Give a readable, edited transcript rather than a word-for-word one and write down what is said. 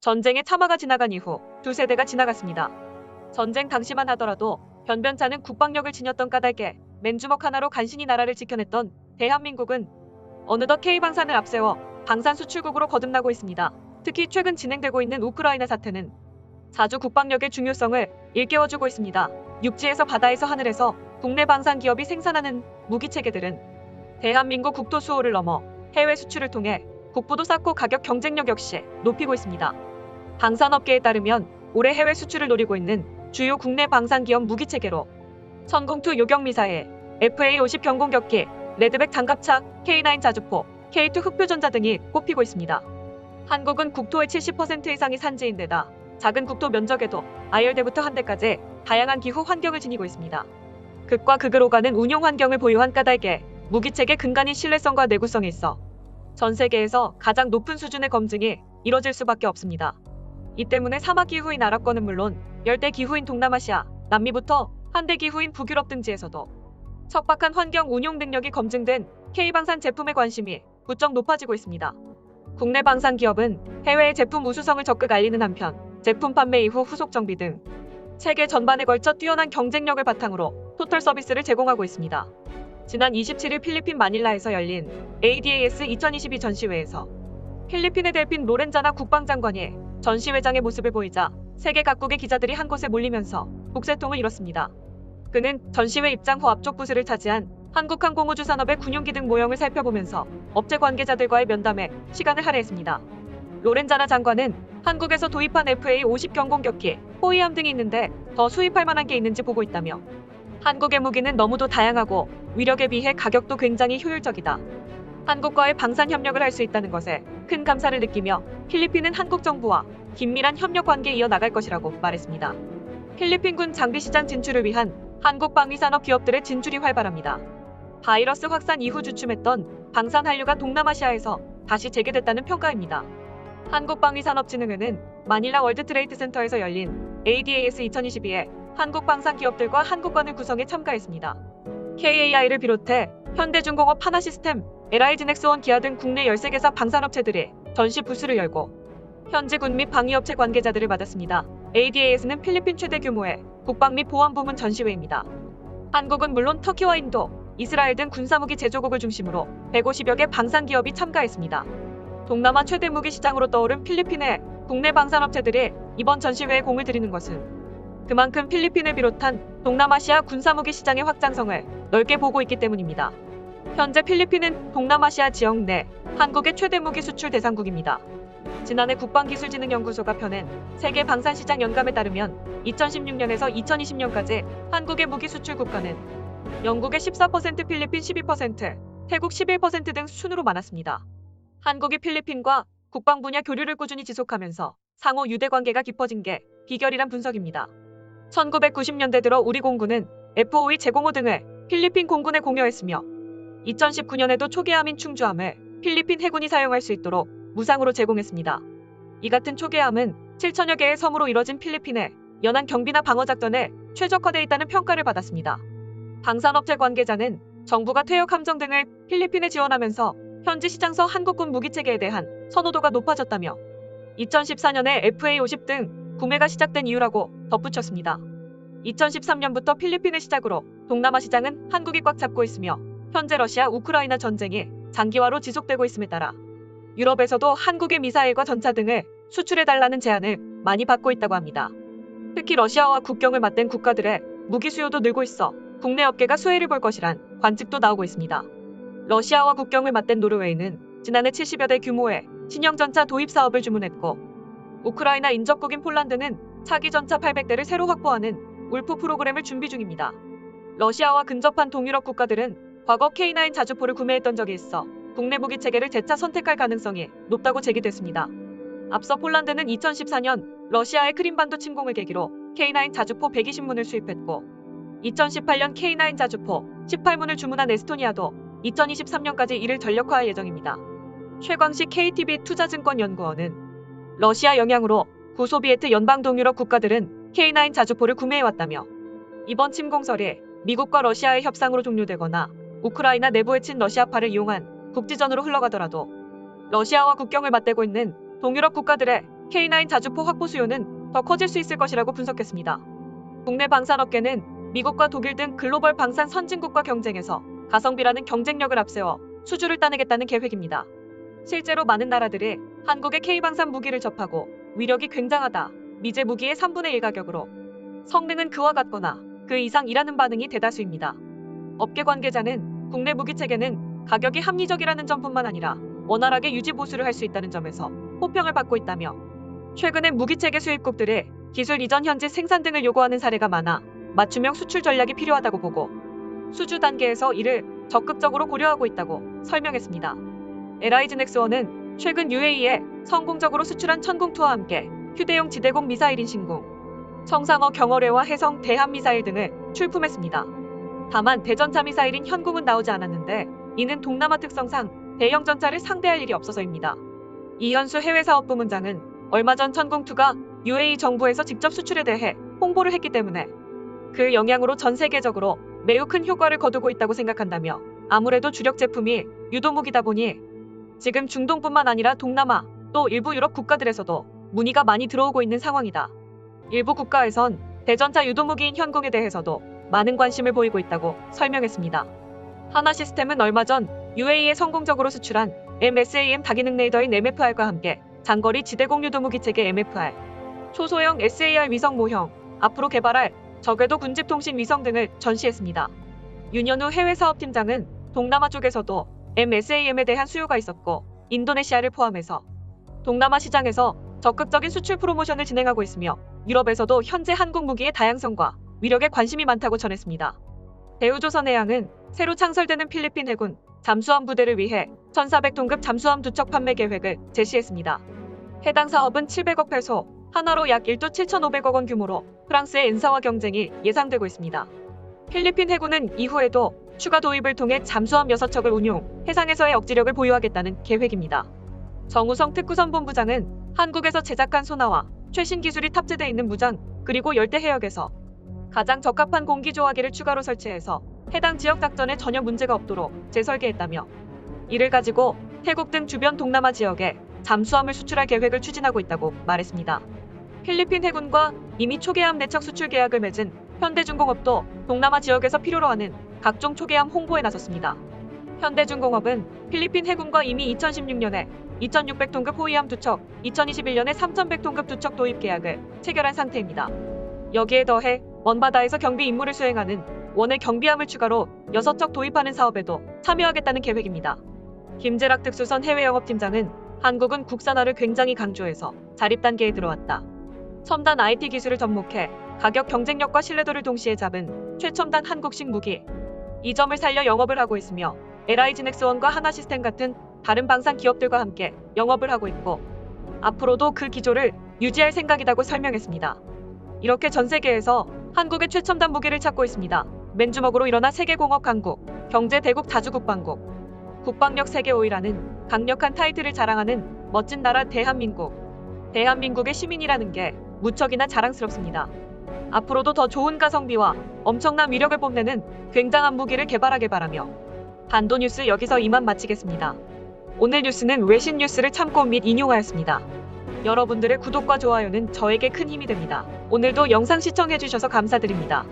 전쟁의 참화가 지나간 이후 두 세대가 지나갔습니다. 전쟁 당시만 하더라도 변변찮은 국방력을 지녔던 까닭에 맨주먹 하나로 간신히 나라를 지켜냈던 대한민국은 어느덧 K방산을 앞세워 방산 수출국으로 거듭나고 있습니다. 특히 최근 진행되고 있는 우크라이나 사태는 자주 국방력의 중요성을 일깨워주고 있습니다. 육지에서 바다에서 하늘에서 국내 방산 기업이 생산하는 무기 체계들은 대한민국 국토 수호를 넘어 해외 수출을 통해 국부도 쌓고 가격 경쟁력 역시 높이고 있습니다. 방산업계에 따르면 올해 해외 수출을 노리고 있는 주요 국내 방산 기업 무기 체계로 천공투 요격 미사일, FA-50 경공격기, 레드백 장갑차, K9 자주포, K2 흑표전자 등이 꼽히고 있습니다. 한국은 국토의 70% 이상이 산지인데다 작은 국토 면적에도 아열대부터 한대까지 다양한 기후 환경을 지니고 있습니다. 극과 극을 오가는 운용 환경을 보유한 까닭에 무기체계 근간인 신뢰성과 내구성이 있어 전 세계에서 가장 높은 수준의 검증이 이뤄질 수밖에 없습니다. 이 때문에 사막기후인 아랍권은 물론 열대기후인 동남아시아, 남미부터 한대기후인 북유럽 등지에서도 척박한 환경 운용 능력이 검증된 K방산 제품의 관심이 부쩍 높아지고 있습니다. 국내 방산 기업은 해외의 제품 우수성을 적극 알리는 한편 제품 판매 이후 후속 정비 등 세계 전반에 걸쳐 뛰어난 경쟁력을 바탕으로 토탈 서비스를 제공하고 있습니다. 지난 27일 필리핀 마닐라에서 열린 ADAS 2022 전시회에서 필리핀의 델핀 로렌자나 국방장관이 전시회장의 모습을 보이자 세계 각국의 기자들이 한 곳에 몰리면서 북새통을 이뤘습니다. 그는 전시회 입장 후 앞쪽 부스를 차지한 한국항공우주산업의 군용기 등 모형을 살펴보면서 업체 관계자들과의 면담에 시간을 할애했습니다. 로렌자나 장관은 한국에서 도입한 FA-50 경공격기, 호위함 등이 있는데 더 수입할 만한 게 있는지 보고 있다며 한국의 무기는 너무도 다양하고 위력에 비해 가격도 굉장히 효율적이다. 한국과의 방산 협력을 할 수 있다는 것에 큰 감사를 느끼며 필리핀은 한국 정부와 긴밀한 협력 관계에 이어나갈 것이라고 말했습니다. 필리핀군 장비시장 진출을 위한 한국 방위산업 기업들의 진출이 활발합니다. 바이러스 확산 이후 주춤했던 방산 한류가 동남아시아에서 다시 재개됐다는 평가입니다. 한국방위산업진흥회는 마닐라 월드트레이드센터에서 열린 ADAS 2022에 한국 방산 기업들과 한국관을 구성해 참가했습니다. KAI를 비롯해 현대중공업 하나시스템, LI진엑스원 기아 등 국내 13개사 방산업체들이 전시 부스를 열고 현지 군 및 방위업체 관계자들을 받았습니다. ADAS는 필리핀 최대 규모의 국방 및 보안 부문 전시회입니다. 한국은 물론 터키와 인도, 이스라엘 등 군사무기 제조국을 중심으로 150여 개 방산 기업이 참가했습니다. 동남아 최대 무기 시장으로 떠오른 필리핀의 국내 방산업체들이 이번 전시회에 공을 들이는 것은 그만큼 필리핀을 비롯한 동남아시아 군사무기 시장의 확장성을 넓게 보고 있기 때문입니다. 현재 필리핀은 동남아시아 지역 내 한국의 최대 무기 수출 대상국입니다. 지난해 국방기술진흥연구소가 펴낸 세계 방산시장 연감에 따르면 2016년에서 2020년까지 한국의 무기 수출 국가는 영국의 14%, 필리핀 12%, 태국 11% 등 순으로 많았습니다. 한국이 필리핀과 국방 분야 교류를 꾸준히 지속하면서 상호 유대 관계가 깊어진 게 비결이란 분석입니다. 1990년대 들어 우리 공군은 F-5E 제공호 등을 필리핀 공군에 공여했으며 2019년에도 초계함인 충주함을 필리핀 해군이 사용할 수 있도록 무상으로 제공했습니다. 이 같은 초계함은 7천여 개의 섬으로 이뤄진 필리핀의 연안 경비나 방어작전에 최적화되어 있다는 평가를 받았습니다. 방산업체 관계자는 정부가 퇴역 함정 등을 필리핀에 지원하면서 현지 시장서 한국군 무기체계에 대한 선호도가 높아졌다며 2014년에 FA-50 등 구매가 시작된 이유라고 덧붙였습니다. 2013년부터 필리핀을 시작으로 동남아 시장은 한국이 꽉 잡고 있으며 현재 러시아 우크라이나 전쟁이 장기화로 지속되고 있음에 따라 유럽에서도 한국의 미사일과 전차 등을 수출해달라는 제안을 많이 받고 있다고 합니다. 특히 러시아와 국경을 맞댄 국가들의 무기 수요도 늘고 있어 국내 업계가 수혜를 볼 것이란 관측도 나오고 있습니다. 러시아와 국경을 맞댄 노르웨이는 지난해 70여 대 규모의 신형 전차 도입 사업을 주문했고 우크라이나 인접국인 폴란드는 차기 전차 800대를 새로 확보하는 울프 프로그램을 준비 중입니다. 러시아와 근접한 동유럽 국가들은 과거 K9 자주포를 구매했던 적이 있어 국내 무기 체계를 재차 선택할 가능성이 높다고 제기됐습니다. 앞서 폴란드는 2014년 러시아의 크림반도 침공을 계기로 K9 자주포 120문을 수입했고 2018년 K9 자주포 18문을 주문한 에스토니아도 2023년까지 이를 전력화할 예정입니다. 최광식 KTB 투자증권연구원은 러시아 영향으로 구소비에트 연방 동유럽 국가들은 K9 자주포를 구매해왔다며 이번 침공설이 미국과 러시아의 협상으로 종료되거나 우크라이나 내부에 친 러시아파를 이용한 국지전으로 흘러가더라도 러시아와 국경을 맞대고 있는 동유럽 국가들의 K9 자주포 확보 수요는 더 커질 수 있을 것이라고 분석했습니다. 국내 방산업계는 미국과 독일 등 글로벌 방산 선진국과 경쟁해서 가성비라는 경쟁력을 앞세워 수주를 따내겠다는 계획입니다. 실제로 많은 나라들이 한국의 K방산 무기를 접하고 위력이 굉장하다, 미제 무기의 3분의 1 가격으로 성능은 그와 같거나 그 이상이라는 반응이 대다수입니다. 업계 관계자는 국내 무기 체계는 가격이 합리적이라는 점뿐만 아니라 원활하게 유지 보수를 할 수 있다는 점에서 호평을 받고 있다며, 최근에 무기 체계 수입국들이 기술 이전 현지 생산 등을 요구하는 사례가 많아 맞춤형 수출 전략이 필요하다고 보고 수주 단계에서 이를 적극적으로 고려하고 있다고 설명했습니다. LIG 넥스원은 최근 UAE에 성공적으로 수출한 천궁2와 함께 휴대용 지대공 미사일인 신궁, 청상어 경어뢰와 해성 대함미사일 등을 출품했습니다. 다만 대전차 미사일인 현궁은 나오지 않았는데 이는 동남아 특성상 대형 전차를 상대할 일이 없어서입니다. 이현수 해외사업부문장은 얼마 전 천궁2가 UAE 정부에서 직접 수출에 대해 홍보를 했기 때문에 그 영향으로 전 세계적으로 매우 큰 효과를 거두고 있다고 생각한다며, 아무래도 주력 제품이 유도무기다 보니 지금 중동뿐만 아니라 동남아 또 일부 유럽 국가들에서도 문의가 많이 들어오고 있는 상황이다. 일부 국가에선 대전차 유도무기인 현궁에 대해서도 많은 관심을 보이고 있다고 설명했습니다. 하나시스템은 얼마 전 UAE에 성공적으로 수출한 MSAM 다기능 레이더인 MFR과 함께 장거리 지대공 유도무기 체계 MFR, 초소형 SAR 위성 모형, 앞으로 개발할 저궤도 군집통신 위성 등을 전시했습니다. 윤현우 해외사업팀장은 동남아 쪽에서도 MSAM에 대한 수요가 있었고 인도네시아를 포함해서 동남아 시장에서 적극적인 수출 프로모션을 진행하고 있으며 유럽에서도 현재 한국 무기의 다양성과 위력에 관심이 많다고 전했습니다. 대우조선해양은 새로 창설되는 필리핀 해군 잠수함 부대를 위해 1400톤급 잠수함 2척 판매 계획을 제시했습니다. 해당 사업은 700억 페소, 하나로 약 1조 7,500억 원 규모로 프랑스의 엔사와 경쟁이 예상되고 있습니다. 필리핀 해군은 이후에도 추가 도입을 통해 잠수함 6척을 운용, 해상에서의 억지력을 보유하겠다는 계획입니다. 정우성 특구선본부장은 한국에서 제작한 소나와 최신 기술이 탑재되어 있는 무장, 그리고 열대 해역에서 가장 적합한 공기조화기를 추가로 설치해서 해당 지역 작전에 전혀 문제가 없도록 재설계했다며, 이를 가지고 태국 등 주변 동남아 지역에 잠수함을 수출할 계획을 추진하고 있다고 말했습니다. 필리핀 해군과 이미 초계함 4척 수출 계약을 맺은 현대중공업도 동남아 지역에서 필요로 하는 각종 초계함 홍보에 나섰습니다. 현대중공업은 필리핀 해군과 이미 2016년에 2,600톤급 호위함 2척, 2021년에 3,100톤급 2척 도입 계약을 체결한 상태입니다. 여기에 더해 먼바다에서 경비 임무를 수행하는 원해 경비함을 추가로 6척 도입하는 사업에도 참여하겠다는 계획입니다. 김재락 특수선 해외영업팀장은 한국은 국산화를 굉장히 강조해서 자립 단계에 들어왔다. 첨단 IT 기술을 접목해 가격 경쟁력과 신뢰도를 동시에 잡은 최첨단 한국식 무기, 이 점을 살려 영업을 하고 있으며 LIG 넥스원과 하나시스템 같은 다른 방산 기업들과 함께 영업을 하고 있고 앞으로도 그 기조를 유지할 생각이라고 설명했습니다. 이렇게 전 세계에서 한국의 최첨단 무기를 찾고 있습니다. 맨주먹으로 일어나 세계공업 강국, 경제 대국 다주국방국, 국방력 세계 5위라는 강력한 타이틀을 자랑하는 멋진 나라 대한민국. 대한민국의 시민이라는 게 무척이나 자랑스럽습니다. 앞으로도 더 좋은 가성비와 엄청난 위력을 뽐내는 굉장한 무기를 개발하길 바라며 반도 뉴스 여기서 이만 마치겠습니다. 오늘 뉴스는 외신 뉴스를 참고 및 인용하였습니다. 여러분들의 구독과 좋아요는 저에게 큰 힘이 됩니다. 오늘도 영상 시청해주셔서 감사드립니다.